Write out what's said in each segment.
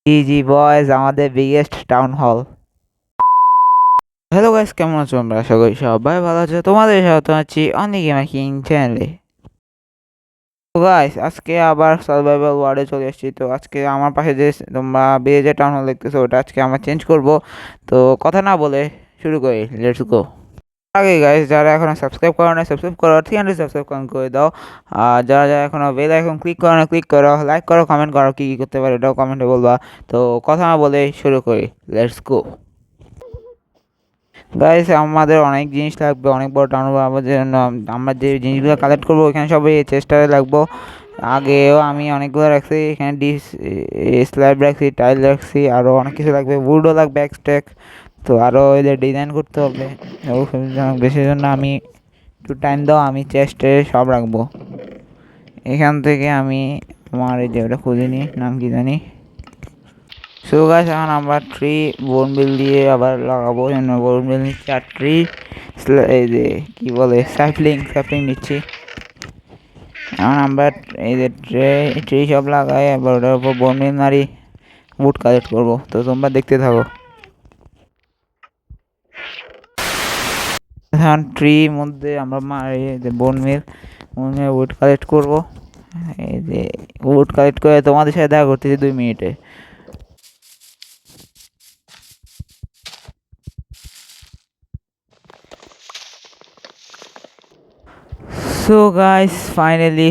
জি boys, আমাদের biggest town hall. Hello guys, কেমন আছো? আমরা আশা করি সবাই ভালো আছো। তোমাদের সাথে আছি অনেক গেমার কিং চ্যানেলে। তো গাইস, আজকে আবার সার্ভাইভাল ওয়ার্ডে চলে এসেছি। তো আজকে আমার পাশে যে তোমরা বিএজে টাউন হল দেখতেছো, ওটা আজকে আমরা চেঞ্জ করব। তো কথা না বলে শুরু করি, লেটস গো। আগে গাইস, যারা এখনো সাবস্ক্রাইব করো না, সাবস্ক্রাইব করো, 300 সাবস্ক্রাইব করে দাও। আর যারা যারা এখনো বেল আইকন ক্লিক করো না, ক্লিক করো, লাইক করো, কমেন্ট করো, কি কি করতে পারো এটাও কমেন্টে বলবা। তো কথা না বলে শুরু করি, লেটস গো। গাইস, আমাদের অনেক জিনিস লাগবে, অনেক বড় টাউন আমাদের জন্য। আমরা যে জিনিসগুলো কালেক্ট করবো এখানে সবই চেষ্টায় লাগবো। আগেও আমি অনেকগুলো রাখছি এখানে, স্ল্যাব রাখছি, টাইল রাখছি, আরও অনেক কিছু লাগবে, উডও লাগবে এক্সট্রাক। তো আরও এদের ডিজাইন করতে হবে, বেশি জন্য আমি একটু টাইম দাও, আমি চেস্টে সব রাখবো। এখান থেকে আমি আমার এই যে ওটা খুঁজিনি, নাম কি জানি। সো গাইস, এখন আমরা ট্রি বোনবিল দিয়ে আবার লাগাবো। বোনবিল নিচ্ছি আর ট্রি এই যে কি বলে স্যাপলিং নিচ্ছি। এখন আমরা এই যে ট্রি সব লাগাই, আবার ওটার উপর বোনবিল মারি, উড কালেক্ট করবো। তো তোমরা দেখতে থাকো। এখন ট্রির মধ্যে আমরা মারি যে বোনমিল উড কালেক্ট করবো। এই যে উড কালেক্ট করে তোমাদের সাথে দেখা করতেছি 2 মিনিটে। সো গাইস, ফাইনালি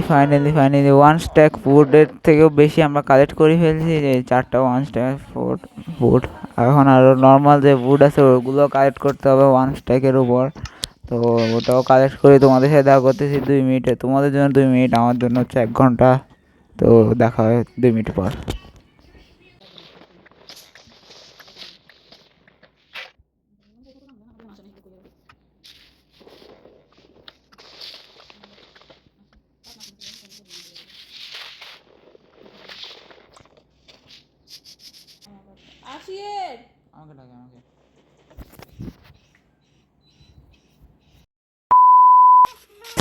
1 স্ট্যাক ফুডের থেকেও বেশি আমরা কালেক্ট করে ফেলছি, যে 4টা 1 স্ট্যাক ফুড। এখন আরও নর্মাল যে ফুড আছে ওগুলো কালেক্ট করতে হবে 1 স্ট্যাকের উপর। তো ওটাও কালেক্ট করে তোমাদের সাথে দেখা করতেছি 2 মিনিটে। তোমাদের জন্য 2 মিনিট, আমার জন্য হচ্ছে 1 ঘন্টা। তো দেখা হয় 2 মিনিট পর।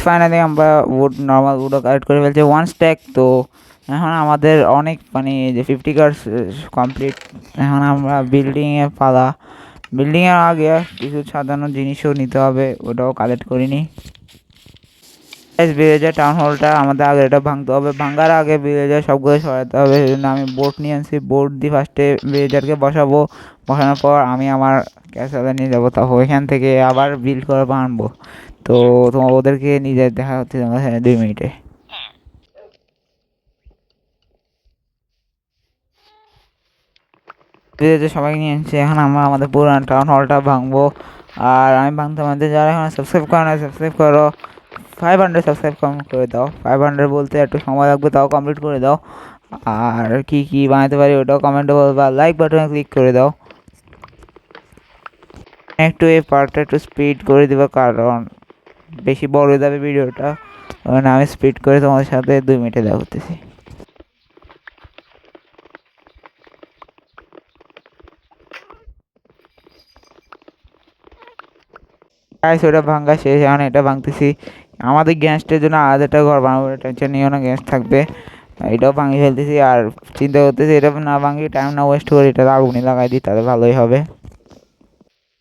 ফাইনালি আমরা নর্মাল উডও কালেক্ট করে ফেলছি 1 স্ট্যাক। তো এখন আমাদের অনেক মানে যে 50 কার্স কমপ্লিট। এখন আমরা বিল্ডিংয়ে পালা। বিল্ডিংয়ের আগে কিছু সাধারণ জিনিসও নিতে হবে, ওটাও কালেক্ট করিনি। ভিলেজের টাউন হলটা আমাদের আগে এটা ভাঙতে হবে, ভাঙার আগে ভিলেজার সবগুলো সরাতে হবে। সেই জন্য আমি বোর্ড নিয়ে আনছি, বোর্ড দিয়ে ফার্স্টে ভিলেজারকে বসাবো। বসানোর পর আমি আমার ক্যাসেলে নিয়ে যাবো, তারপর ওইখান থেকে আবার বিল্ড করে আনবো। তো তোমার ওদেরকে নিজে দেখা হচ্ছে তোমার 2 মিনিটে। ভিলেজে সবাই নিয়ে এসেছি, এখন আমরা আমাদের পুরান টাউন হলটা ভাঙবো। আর আমি ভাঙতে ভাঙতে, যারা এখন সাবস্ক্রাইব করো না সাবস্ক্রাইব করো, 500 সাবস্ক্রাইব করে দাও। 500 বলতে একটু সময় লাগবে, তাও কমপ্লিট করে দাও। আর কি কি বানাতে পারি ওটাও কমেন্টে বলবা, লাইক বাটনে ক্লিক করে দাও। একটু এই পার্টটা একটু স্পিড করে দেবো, কারণ বেশি বড় হয়ে যাবে ভিডিওটা। কারণ আমি স্পিড করে তোমাদের সাথে 2 মিনিটে দেখা করতেছি। গাইস, ওটা ভাঙ্গা শেষ, এখন এটা ভাঙতেছি। আমাদের গ্যাসটার জন্য আলাদা ঘর বানাবো, টেনশন নিও না, গ্যাস থাকবে। এটাও ভাঙিয়ে ফেলতেছি, আর চিন্তা করতেছি এটা না ভাঙি, টাইম না ওয়েস্ট করে এটা আগুনই লাগাই দিই, তাহলে ভালোই হবে।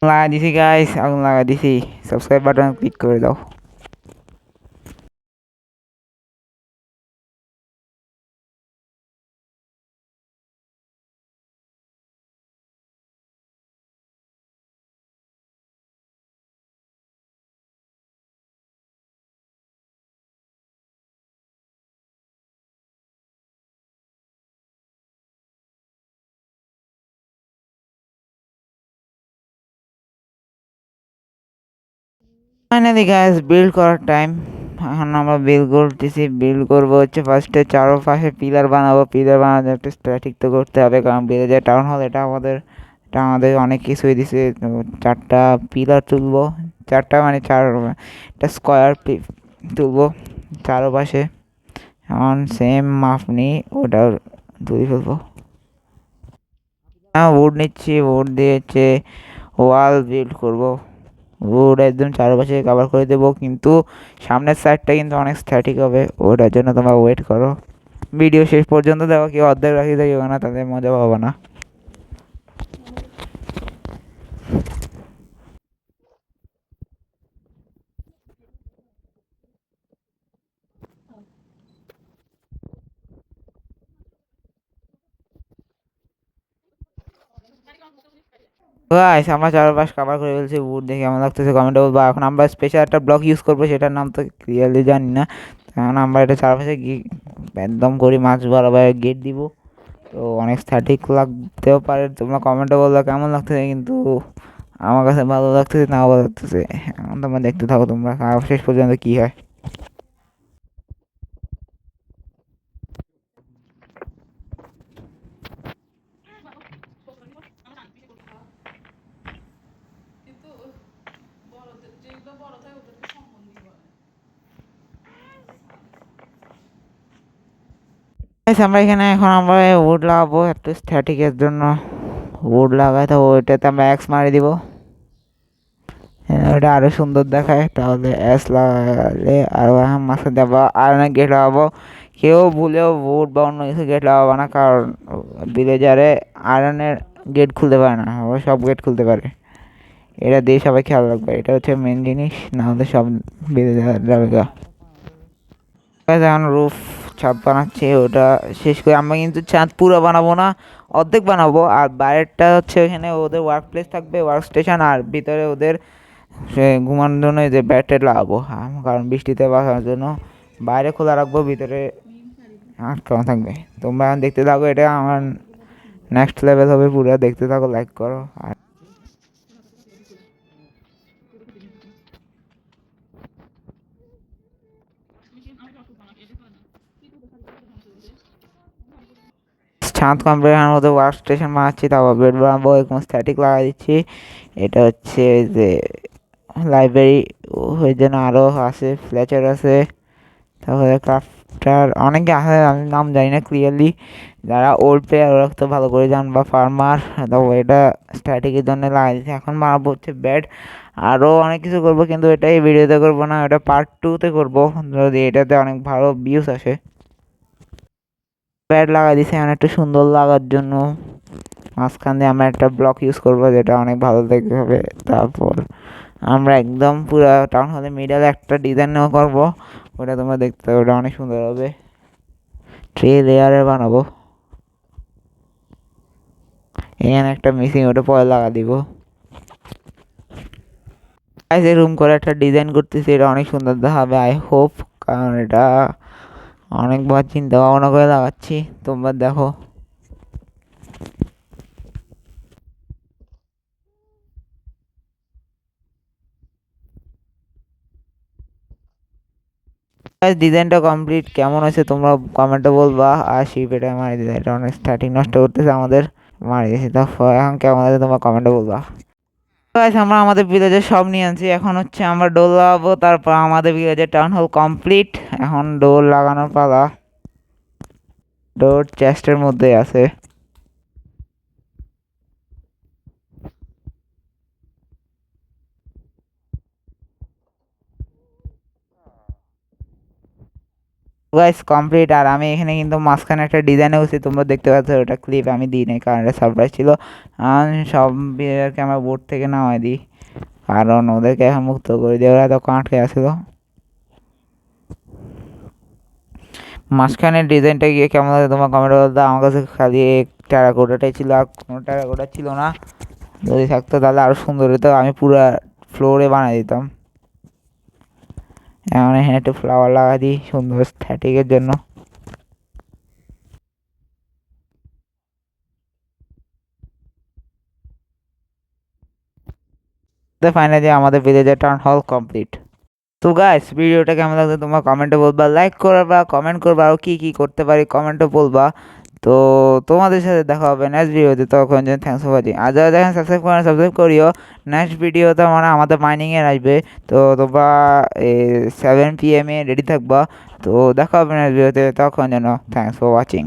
লাগাই দিছি গাইস, আগুন লাগাই দিছি। সাবস্ক্রাইব বাটন ক্লিক করে দাও। ফাইনালি গাইস, বিল্ড করার টাইম। এখন আমরা বিল্ড করতেছি, বিল্ড করবো হচ্ছে ফার্স্টে চারপাশে পিলার বানাবো। পিলার বানাতে একটা স্ট্যাটিক তো করতে হবে, কারণ ভিলেজে টাউন হল এটা আমাদের অনেক কিছুই দিছে। তো 4টা পিলার তুলবো, 4টা মানে 4টা স্কোয়ার তুলবো চারপাশে। এখন সেম মাপ নিই, ওটা তুলে ফেলবো। হ্যাঁ, উড নিচ্ছি, উড দিয়ে হচ্ছে ওয়াল বিল্ড করবো। উড একদম চারপাশে কভার করে দেবো, কিন্তু সামনের সাইডটা কিন্তু অনেক স্ট্যাটিক হবে, ওটার জন্য তোমরা ওয়েট করো। ভিডিও শেষ পর্যন্ত দেখো, কেউ অর্ধেক রাখি থাকিও না, তাদের মজা পাবো না। গাইস আমরা চারপাশ কভার করে ফেলছি, উড দেখে কেমন লাগতেছে কমেন্টে বলবো। এখন আমরা স্পেশাল একটা ব্লক ইউজ করবো, সেটার নাম তো ক্লিয়ারলি জানি না। এখন আমরা এটা চারপাশে একদম করি মাছ বরাবর গেট দিব। তো অনেক স্ট্যাটিক লাগতেও পারে, তোমরা কমেন্টে বললো কেমন লাগতেছে, কিন্তু আমার কাছে ভালো লাগতেছে, নাও ভালো লাগতেছে। এখন তোমরা দেখতে থাকো তোমরা শেষ পর্যন্ত কী হয়। আমরা এখানে এখন আমরা উড লাগাবো একটু স্ট্যাটিকের জন্য। উড লাগাই তো ওইটাতে আমরা এক্স মারি দিব, ওটা আরো সুন্দর দেখায়। তাহলে এস লাগালে আরো মাসে দেবো আয়রনের গেট লাগাবো। কেউ ভুলেও উড বা অন্য কিছু গেট লাগাবো না, কারণ ভিলেজারে আয়রনের গেট খুলতে পারে না, ও সব গেট খুলতে পারে। এটা দিয়ে সবাই খেয়াল রাখবে, এটা হচ্ছে মেন জিনিস, না হলে সব ভিলেজার যাবে গা। এখন রুফ ছাদ বানাচ্ছে, ওটা শেষ করে আমরা কিন্তু ছাদ পুরো বানাবো না, অর্ধেক বানাবো। আর বাইরেরটা হচ্ছে এখানে ওদের ওয়ার্ক প্লেস থাকবে, ওয়ার্ক স্টেশন, আর ভিতরে ওদের ঘুমানোর জন্য যে ব্যাটে লাগাবো, কারণ বৃষ্টিতে বাঁচানোর জন্য বাইরে খোলা রাখবো, ভিতরে আটকানো থাকবে। তোমরা এখন দেখতে থাকো, এটা আমার নেক্সট লেভেল হবে পুরো, দেখতে থাকো, লাইক করো। আর ছাদ কমপ্লিট হওয়ার মতো ওয়ার্ক স্টেশন বানাচ্ছি, তারপর বেড বানাবো, এরকম স্ট্যাটিক লাগাই দিচ্ছি। এটা হচ্ছে যে লাইব্রেরি, ওই জন্য আরও আছে, ফ্লেচার আছে, তারপরে ক্রাফটার অনেকে আছে, আমি নাম জানি না ক্লিয়ারলি। যারা ওল্ড প্লেয়ার ওরা তো ভালো করে যান, বা ফার্মার। তারপর এটা স্ট্যাটিকের জন্য লাগাই দিচ্ছি। এখন বানাবো হচ্ছে বেড, আরও অনেক কিছু করবো, কিন্তু এটা এই ভিডিওতে করবো না, এটা পার্ট 2-তে করবো, যদি এটাতে অনেক ভালো ভিউজ আসে। প্যাড লাগাই দিছি এখন একটু সুন্দর লাগার জন্য। মাঝখান দিয়ে আমরা একটা ব্লক ইউজ করবো, যেটা অনেক ভালো দেখতে হবে। তারপর আমরা একদম পুরো টাউন হলে মিডলে একটা ডিজাইনও করবো, ওটা তোমরা দেখতে হবে, ওটা অনেক সুন্দর হবে। 3 লেয়ারের বানাবো। এখানে একটা মিসিং, ওটা পরে লাগা দিব। রুম করে একটা ডিজাইন করতেছি, এটা অনেক সুন্দর দেখাবে আই হোপ, কারণ এটা অনেকবার চিন্তা ভাবনা করে লাগাচ্ছি, তোমরা দেখো। ডিজাইনটা কমপ্লিট, কেমন হয়েছে তোমরা কমেন্টে বলবা। আর শিপ এটা মারি দিতে, এটা অনেক স্টার্টিং নষ্ট করতেছে আমাদের, মারি দিয়েছি। তো এখন কেমন আছে তোমরা কমেন্টে বলবা। আমরা আমাদের ভিলেজে সব নিয়ে আনছি, এখন হচ্ছে আমরা ডোর লাগাবো, তারপর আমাদের ভিলেজের টাউন হল কমপ্লিট। এখন ডোর লাগানোর পালা, ডোর চেস্টের মধ্যে আছে। Guys complete. আর আমি এখানে কিন্তু মাঝখানে একটা ডিজাইন হয়েছে, তোমরা দেখতে পাচ্ছ, ওটা ক্লিপ আমি দিই নাই, কারণ এটা সারপ্রাইজ ছিল। সব বিয়েরকে আমরা বোর্ড থেকে নামাই দিই, কারণ ওদেরকে এখন মুক্ত করে দিয়ে ওরা তো আটকে আসছিল। মাঝখানের ডিজাইনটা গিয়ে কেমন লাগে তোমার কমেন্ট বলতে। আমার কাছে খালি টেরাকোটাটাই ছিল, আর কোনো টেরাকোটা ছিল না। যদি থাকতো তাহলে আরও সুন্দর হতো, আমি পুরো ফ্লোরে বানিয়ে দিতাম। এখন এখানে একটু ফ্লাওয়ার লাগা দিই সুন্দর স্ট্যাটিকের জন্য। ফাইনালি আমাদের ভিলেজের টাউন হল কমপ্লিট। তো গাইস ভিডিওটা কেমন লাগছে তোমরা কমেন্টে বলবা, লাইক করবা, কমেন্ট করবা, আর কি কি করতে পারি কমেন্টে বলবা। তো তোমাদের সাথে দেখা হবে নেক্সট ভিডিওতে, তখন জন্য থ্যাংকস ফর ওয়াচিং। আর যারা দেখেন সাবস্ক্রাইব করেন, সাবস্ক্রাইব করিও। নেক্সট ভিডিওতে মানে আমাদের মাইনিংয়ের আসবে, তো তোমরা 7 PM রেডি থাকবা। তো দেখা হবে নেক্সট ভিডিওতে, তখন জন্য থ্যাংকস ফর ওয়াচিং।